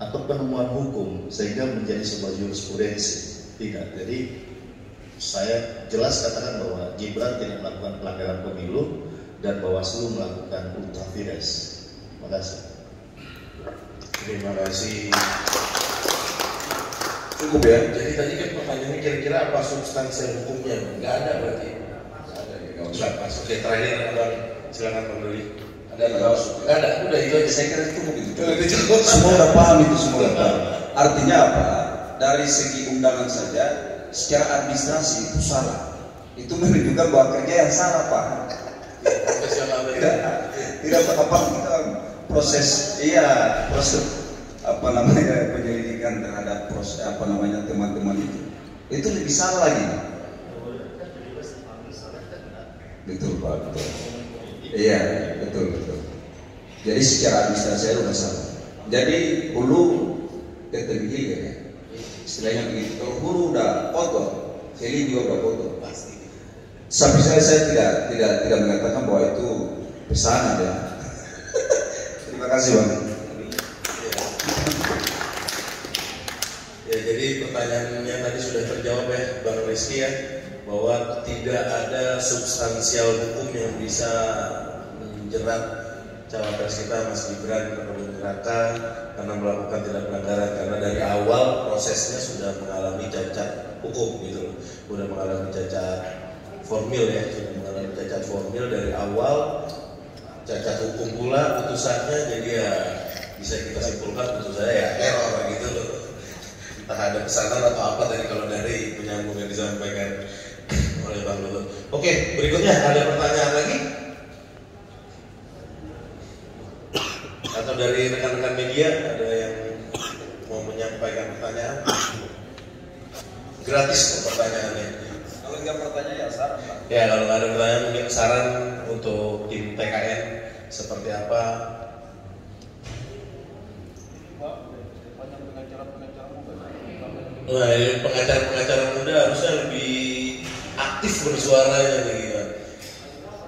atau penemuan hukum sehingga menjadi sebuah jurisprudensi. Tidak. Jadi saya jelas katakan bahwa Gibran tidak melakukan pelanggaran pemilu dan Bawaslu melakukan ultra vires. Terima kasih. Terima kasih. Cukup ya. Jadi tadi kan pertanyaannya kira-kira apa substansi hukumnya? Nggak ada berarti. Nggak ada. Oke, terakhir Abang, silakan Bang Doli. Ada nggak? Nggak ada. Udah itu aja. Saya kira cukup gitu. Semua udah paham itu, semua udah paham. Artinya apa? Dari segi undangan saja, secara administrasi itu salah. Itu menunjukkan bahwa kerja yang salah, Pak. Profesional Tidak apa kita proses penyelidikan terhadap proses teman-teman itu lebih salah lagi. Betul Pak, betul. Iya, betul. Jadi secara administrasi sudah salah. Jadi hulu ketergigi ya. Istilahnya begitu. Kalau hulu udah kotor, hilir juga udah kotor pasti. Sampai saya tidak mengatakan bahwa itu pesanan ya. Terima kasih Bang. Ya, jadi pertanyaannya tadi sudah terjawab ya Bang Rizky ya, bahwa tidak ada substansial hukum yang bisa menjerat cawapres kita Mas Gibran Raka-Buming Raka karena melakukan tindak pelanggaran, karena dari awal prosesnya sudah mengalami cacat hukum gitu loh, sudah mengalami cacat formil ya, sudah mengalami cacat formil dari awal, cacat hukum pula putusannya, jadi ya bisa kita simpulkan putusannya ya error gitu loh. Entah ada kesalahan atau apa tadi kalau dari penyambung yang disampaikan oleh Bang Luhut. Oke, berikutnya ada pertanyaan lagi? Atau dari rekan-rekan media ada yang mau menyampaikan pertanyaan? Gratis kok pertanyaannya. Kalau nggak pertanyaan ya saran Pak. Ya, kalau nggak ada pertanyaan mungkin saran untuk tim TKN seperti apa? Nah, pengacara-pengacara muda harusnya lebih aktif bersuaranya gitu.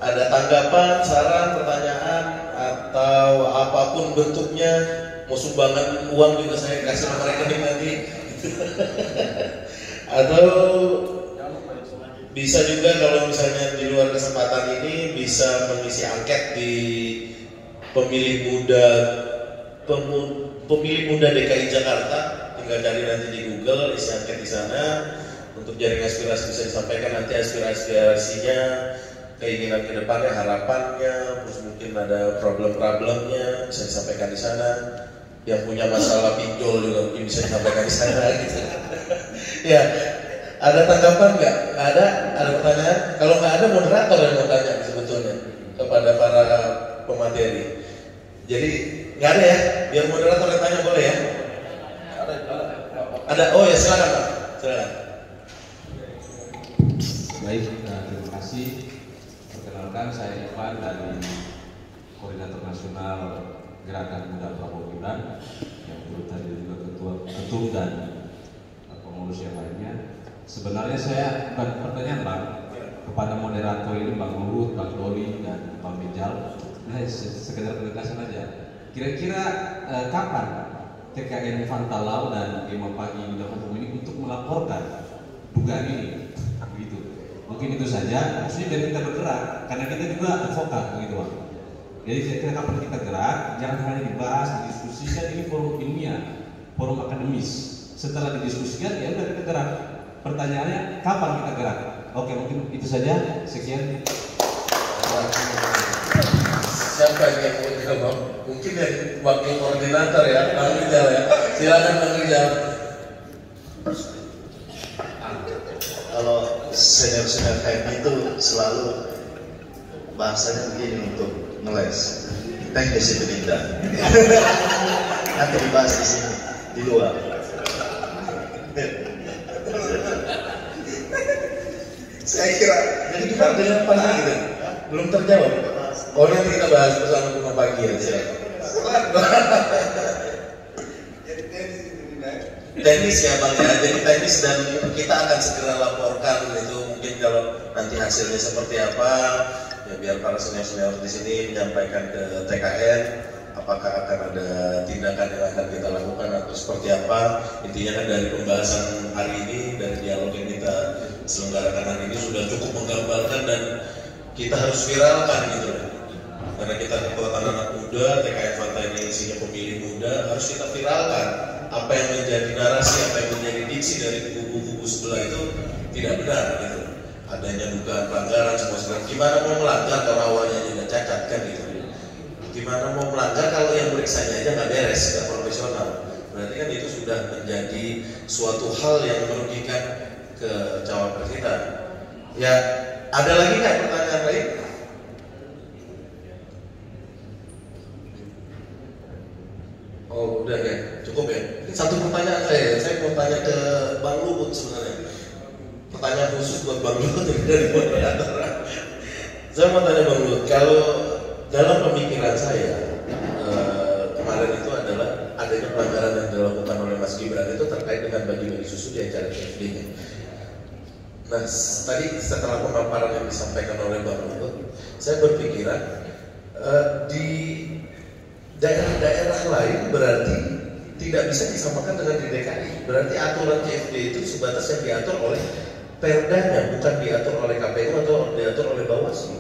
Ada tanggapan, saran, pertanyaan, atau apapun bentuknya, mau sumbangan uang juga saya kasih nomor rekening nanti. Atau bisa juga kalau misalnya di luar kesempatan ini bisa mengisi angket di pemilih muda DKI Jakarta. Tinggal cari nanti di Google, isi angket di sana untuk jaring aspirasi bisa disampaikan nanti aspirasinya, keinginan ke depannya, harapannya, terus mungkin ada problem-problemnya bisa disampaikan di sana. Yang punya masalah pinjol juga mungkin bisa disampaikan di sana gitu. Ya, ada tanggapan nggak? Ada pertanyaan? Kalau nggak ada moderator yang mau tanya sebetulnya kepada para pemateri. Jadi nggak ada ya? Biar moderator yang tanya boleh ya? Ada, oh ya silakan Pak, silakan. Baik, terima kasih. Perkenalkan saya Evan dari Koordinator Nasional Gerakan Muda Prabowo Gibran, yang turut hadir juga ketum dan pengurus yang lainnya. Sebenarnya saya bukan pertanyaan Bang kepada moderator ini, Bang Luhut, Bang Doli, dan Bang Bijal. Nah, sekedar penegasan aja. Kira-kira kapan TKN Fantalau dan Imam Pagi Bidang Hukum ini untuk melaporkan dugaan ini? Begitu. Mungkin itu saja. Maksudnya biar kita bergerak, karena kita juga advokat, begitu Bang. Jadi kira-kira kapan kita gerak? Jangan hanya dibahas, didiskusikan. Ini forum ilmiah, forum akademis. Setelah didiskusikan, ya udah kita gerak. Pertanyaannya, kapan kita gerak? Oke, mungkin itu saja. Sekian. Siapa yang mau jawab? Mungkin dari wakil koordinator ya, Bang Rizal ya. Silakan Bang Rizal. Kalau senior-senior HMI itu selalu bahasanya begini untuk ngeles. Teknis itu tidak. Nanti dibahas di sini, di luar. Saya kira, jadi kita dengan apa gitu? Belum terjawab. Oh, nanti kita bahas bersama Imam Pagi ya. Teknis ya Bang ya, jadi teknis dan kita akan segera laporkan itu mungkin kalau nanti hasilnya seperti apa ya, biar para senior-senior di sini menyampaikan ke TKN apakah akan ada tindakan yang akan kita lakukan atau seperti apa. Intinya kan dari pembahasan hari ini, dari dialog yang kita selenggarakan hari ini sudah cukup menggambarkan dan kita harus viralkan gitu loh. Karena kita kekuatan anak muda, TKN Fanta ini isinya pemilih muda, harus kita viralkan. Apa yang menjadi narasi, apa yang menjadi diksi dari kubu-kubu sebelah itu tidak benar gitu. Adanya dugaan pelanggaran semua segala. Gimana mau melanggar kalau awalnya juga cacat kan gitu. Gimana mau melanggar kalau yang periksanya aja nggak beres, nggak profesional. Berarti kan itu sudah menjadi suatu hal yang merugikan ke cawapres kita. Ya, ada lagi nggak pertanyaan lain? Oh udah ya, cukup ya. Satu pertanyaan saya mau tanya ke Bang Luhut sebenarnya. Pertanyaan khusus buat Bang Luhut dari moderator. Saya mau tanya Bang Luhut, kalau dalam pemikiran saya kemarin itu adalah adanya pelanggaran yang dilakukan oleh Mas Gibran itu terkait dengan bagi-bagi susu di acara CFD-nya. Nah tadi setelah pemaparan yang disampaikan oleh Bang Luhut, saya berpikiran di daerah-daerah lain berarti tidak bisa disamakan dengan di DKI. Berarti aturan CFD itu sebatas yang diatur oleh perdanya, bukan diatur oleh KPU atau diatur oleh Bawaslu.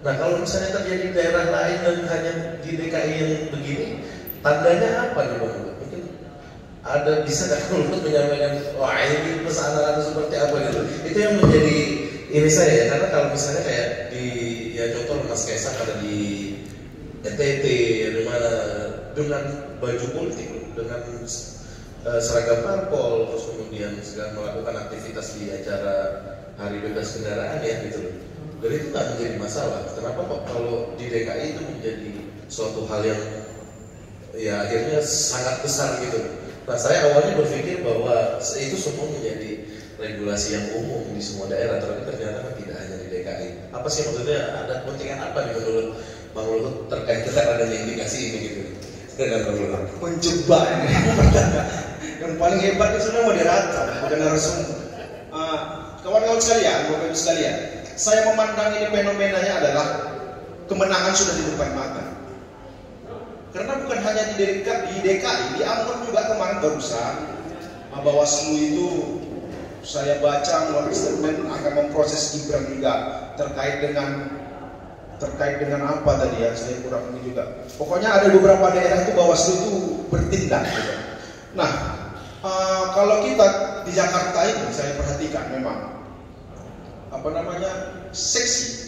Nah kalau misalnya terjadi di daerah lain dan hanya di DKI yang begini, tandanya apa nih Bang? Mungkin ada bisa nggak untuk menyampaikan, wah ini pesanan seperti apa gitu? Itu yang menjadi ini saya ya, karena kalau misalnya kayak di ya contoh Mas Kaisang ada di NTT di mana dengan baju politik, dengan seragam parpol, terus kemudian segala melakukan aktivitas di acara hari bebas kendaraan ya gitu loh. Dan itu nggak menjadi masalah. Kenapa kok kalau di DKI itu menjadi suatu hal yang ya akhirnya sangat besar gitu. Nah saya awalnya berpikir bahwa itu semua menjadi regulasi yang umum di semua daerah, tapi ternyata tidak hanya di DKI. Apa sih maksudnya, ada kepentingan apa nih menurut Bang Luhut terkait dengan adanya indikasi ini gitu? Menjebak ini. Yang paling hebat itu sebenarnya moderator, bukan narasumber. Kawan-kawan sekalian, Bapak Ibu sekalian, saya memandang ini fenomenanya adalah kemenangan sudah di depan mata. Karena bukan hanya di DKI, di Ambon juga kemarin barusan Bawaslu itu saya baca melalui statement akan memproses Gibran juga terkait dengan apa tadi ya, saya kurang ini juga. Pokoknya ada beberapa daerah itu Bawaslu itu bertindak gitu. Nah, kalau kita di Jakarta ini saya perhatikan memang seksi.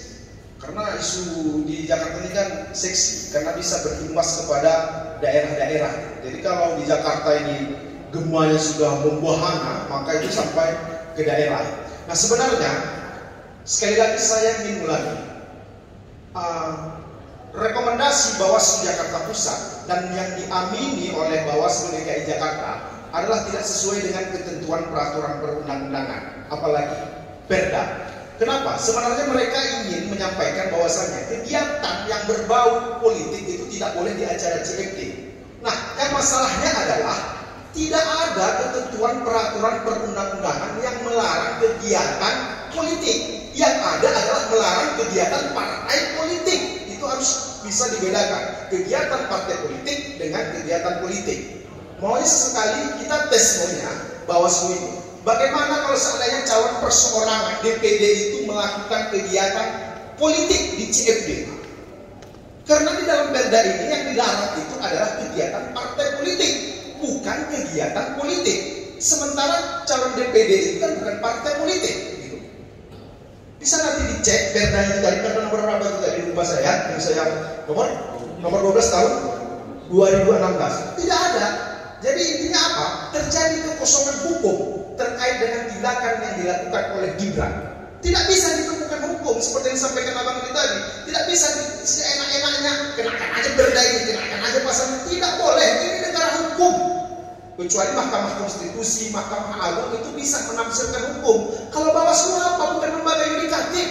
Karena isu di Jakarta ini kan seksi karena bisa berimbas kepada daerah-daerah. Jadi kalau di Jakarta ini gemanya sudah membahana, maka itu sampai ke daerah. Nah sebenarnya sekali lagi saya ingin ulangi, rekomendasi Bawaslu Jakarta Pusat dan yang diamini oleh Bawaslu DKI Jakarta adalah tidak sesuai dengan ketentuan peraturan perundang-undangan, apalagi perda. Kenapa? Sebenarnya mereka ingin menyampaikan bahwasannya kegiatan yang berbau politik itu tidak boleh di acara CFD. Nah, yang masalahnya adalah tidak ada ketentuan peraturan perundang-undangan yang melarang kegiatan politik. Yang ada adalah melarang kegiatan partai politik. Itu harus bisa dibedakan. Kegiatan partai politik dengan kegiatan politik. Maunya sesekali kita tes maunya Bawaslu itu. Bagaimana kalau seandainya calon perseorangan DPD itu melakukan kegiatan politik di CFD? Karena di dalam perda ini yang dilarang itu adalah kegiatan partai politik, bukan kegiatan politik. Sementara calon DPD itu kan bukan partai politik. Gitu. Bisa nanti dicek perda itu dari perda nomor berapa itu tadi lupa saya, yang saya nomor 12 tahun 2016. Tidak ada. Jadi intinya apa? Terjadi kekosongan hukum terkait dengan tindakan yang dilakukan oleh Gibran. Tidak bisa ditemukan hukum seperti yang disampaikan Abang ini tadi. Tidak bisa seenak-enaknya kenakan aja perda ini, kenakan aja pasal ini. Tidak boleh. Ini negara hukum. Kecuali Mahkamah Konstitusi, Mahkamah Agung itu bisa menafsirkan hukum. Kalau Bawaslu apa? Bukan lembaga yudikatif.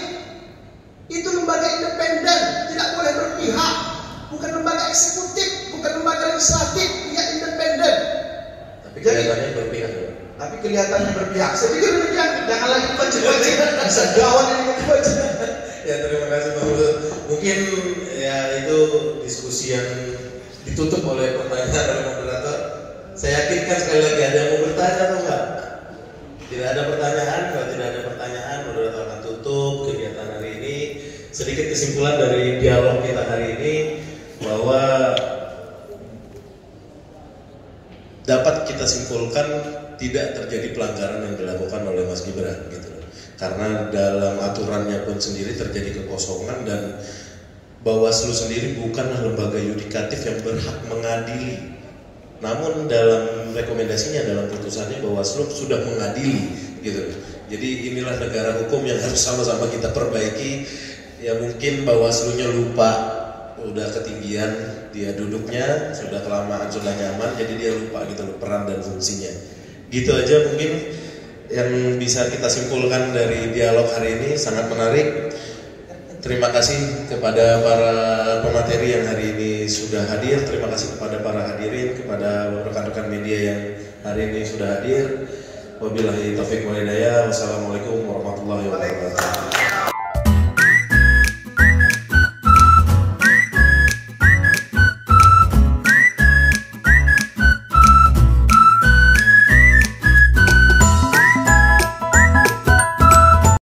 Itu lembaga independen, tidak boleh berpihak. Bukan lembaga eksekutif, bukan lembaga legislatif, dia independen. Tapi kelihatannya berpihak. Tapi kelihatannya berpihak. Saya pikir demikian. Jangan lagi baca-baca. Bisa gawat ini baca. Ya, terima kasih Bang Luhut. Mungkin ya itu diskusi yang ditutup oleh pertanyaan oleh moderator. Saya yakinkan sekali lagi ada yang mau bertanya atau enggak? Tidak ada pertanyaan. Kalau tidak ada pertanyaan, moderator akan tutup kegiatan hari ini. Sedikit kesimpulan dari dialog kita hari ini bahwa dapat kita simpulkan tidak terjadi pelanggaran yang dilakukan oleh Mas Gibran gitu. Karena dalam aturannya pun sendiri terjadi kekosongan dan Bawaslu sendiri bukanlah lembaga yudikatif yang berhak mengadili. Namun dalam rekomendasinya, dalam putusannya Bawaslu sudah mengadili gitu. Jadi inilah negara hukum yang harus sama-sama kita perbaiki. Ya mungkin Bawaslunya lupa, udah ketinggian dia duduknya, sudah kelamaan, sudah nyaman, jadi dia lupa gitu loh peran dan fungsinya. Gitu aja mungkin yang bisa kita simpulkan dari dialog hari ini. Sangat menarik. Terima kasih kepada para pemateri yang hari ini sudah hadir. Terima kasih kepada para hadirin, kepada rekan-rekan media yang hari ini sudah hadir. Wabillahi taufiq wal hidayah. Wassalamualaikum warahmatullahi wabarakatuh.